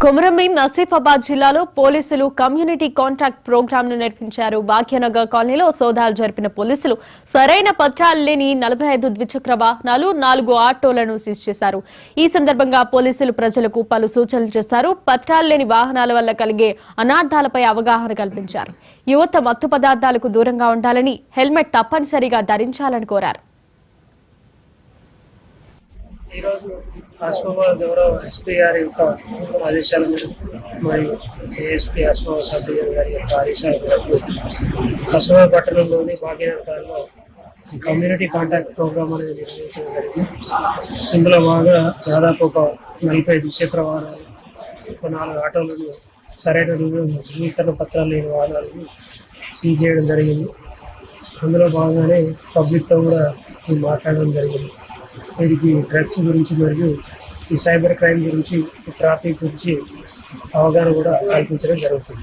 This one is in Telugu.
కొమరంభీం ఆసిఫాబాద్ జిల్లాలో పోలీసులు కమ్యూనిటీ కాంట్రాక్ట్ ప్రోగ్రామ్ ను నిర్వహించారు. భాగ్యనగర్ కాలనీలో సోదాలు జరిపిన పోలీసులు సరైన పత్రాలు లేని 45 ద్విచక్ర వాహనాలు, 4 ఆటోలను సీజ్ చేశారు. ఈ సందర్భంగా పోలీసులు ప్రజలకు పలు సూచనలు చేశారు. పత్రాలు లేని వాహనాల వల్ల కలిగే అనార్థాలపై అవగాహన కల్పించారు. యువత మత్తు పదార్థాలకు దూరంగా ఉండాలని, హెల్మెట్ తప్పనిసరిగా ధరించాలని కోరారు. ఈరోజు ఆసిఫాబాద్ గౌరవ ఎస్పీ గారి యొక్క ఆదేశాల మేరకు మరియు ఏఎస్పీ ఆసిఫాబాద్ సబ్ డివిజన్ గారి యొక్క ఆదేశాల మేరకు ఆసిఫాబాద్ పట్టణంలోని భాగ్యనగర్లో కమ్యూనిటీ కాంటాక్ట్ ప్రోగ్రామ్ అనేది నిర్వహించడం జరిగింది. ఇందులో భాగంగా దాదాపు ఒక 40 ద్విచక్ర వాహనాలు, ఒక 4 ఆటోలను సరైన ధృవీకరణ పత్రాలు లేని వాహనాలను సీజ్ చేయడం జరిగింది. అందులో భాగంగానే పబ్లిక్తో కూడా మాట్లాడడం జరిగింది. వీరికి డ్రగ్స్ గురించి మరియు ఈ సైబర్ క్రైమ్ గురించి, ట్రాఫిక్ గురించి అవగాహన కూడా కల్పించడం జరుగుతుంది.